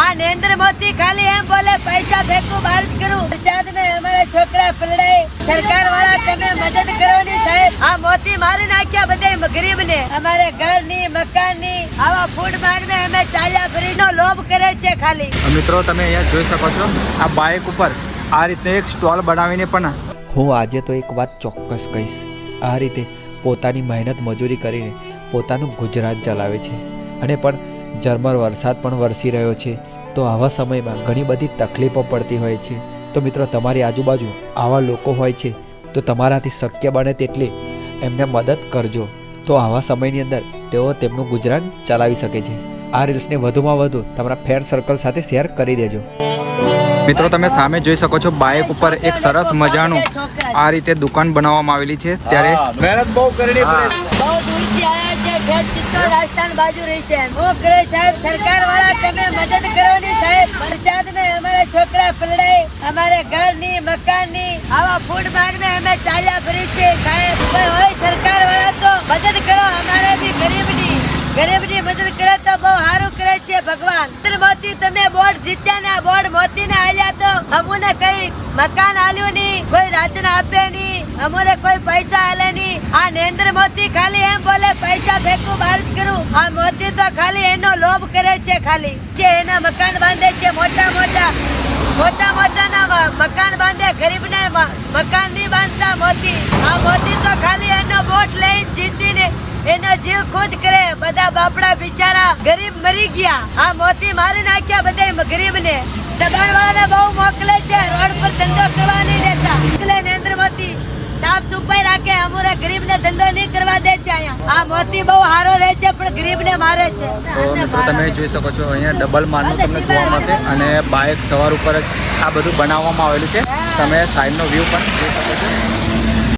આ નરેન્દ્ર મોદી ખાલી એમ બોલે પૈસા ફેંકું બહાર જ કરું, પંચાયત में અમારા છોકરા પલડાય, સરકાર વાળા તમે મદદ કરો ની સાહેબ. આ મોદી મારી નાખ્યા બધા ગરીબ ને, અમારે ઘર ની મકાન ની આવા ફૂડ માર્ગ में અમે ચાલ્યા ફરી નો લોભ કરે છે ખાલી. મિત્રો તમે અહીંયા જોઈ શકો છો આ બાઇક ઉપર આ રીતે એક સ્ટોલ બનાવીને પણ હું આજે તો એક વાત ચોક્કસ કહીશ, આ રીતે પોતાની મહેનત મજૂરી કરીને પોતાનું ગુજરાન ચલાવે છે અને પણ ઝરમર વરસાદ પણ વરસી રહ્યો છે. તો આવા સમયમાં ઘણી બધી તકલીફો પડતી હોય છે. તો મિત્રો તમારી આજુબાજુ આવા લોકો હોય છે તો તમારાથી શક્ય બને તેટલી એમને મદદ કરજો. તો આવા સમયની અંદર તેઓ તેમનું ગુજરાન ચલાવી શકે છે. આ રીલ્સને વધુમાં વધુ તમારા ફ્રેન્ડ સર્કલ સાથે શેર કરી દેજો. મિત્રો તમે સામે જોઈ શકો છો બાઇક ઉપર એક સરસ મજાનું આ રીતે દુકાન બનાવવામાં આવેલી છે. ત્યારે મહેનત બહુ કરવી પડે. બહુ દૂરથી આયા છે, ખેડ ચિત્તોડ રાજસ્થાન બાજુ રહી છે. હું કરે સાહેબ સરકાર વાળા તમે મદદ કરો ની સાહેબ, પંચાયત में અમારા છોકરા પલડાય, અમારે ઘર ની મકાન ની આવા ફૂડ માર્ગ में અમે ચાલ્યા ફરી છે સાહેબ. કોઈ હોય સરકાર વાળા તો મદદ કરો, અમારે બી ગરીબની મદદ કરે તો બહુ સારું કરે છે ભગવાન. મોદી તમે બોર્ડ જીત્યા ને, બોર્ડ મોદી ને આલ્યા તો અમુને કઈ મકાન આલ્યું નહીં, કોઈ રાશન આપે નહીં, અમુને કોઈ પૈસા આલે નહીં. આ નરેન્દ્ર મોદી ખાલી એમ બોલે પૈસા ફેંકું બહાર જ કરું. આ મોદી તો ખાલી એનો લોભ કરે છે ખાલી. એના મકાન બાંધે છે મોટા ના મકાન બાંધે, ગરીબ ને મકાન નહીં બાંધતા મોદી. આ મોદી તો ખાલી એનો વોટ લઈને જીતીને એનો જીવ ખુદ કરે. બધા બાપડા બિચારા ગરીબ મરી ગયા. આ મોદી મારી નાખ્યા બધા ગરીબ ને. દબાણ વાળાને બહુ મોકલે છે, રોડ પર ધંધો કરવા નહીં દેતા. એટલે નરેન્દ્ર મોદી સાફ સફાઈ રાખે, અમારા ગરીબ ને ધંધો નહીં કરવા દે છે. અહીંયા આ મોદી બહુ સારો રહે છે પણ ગરીબ ને મારે છે. તો મિત્રો તમે જોઈ શકો છો અહીંયા ડબલ માળનું તમને જોવા મળશે અને બાઇક સવાર ઉપર જ આ બધું બનાવવામાં આવેલું છે. તમે સાઈડનો વ્યૂ પણ જોઈ શકો છો.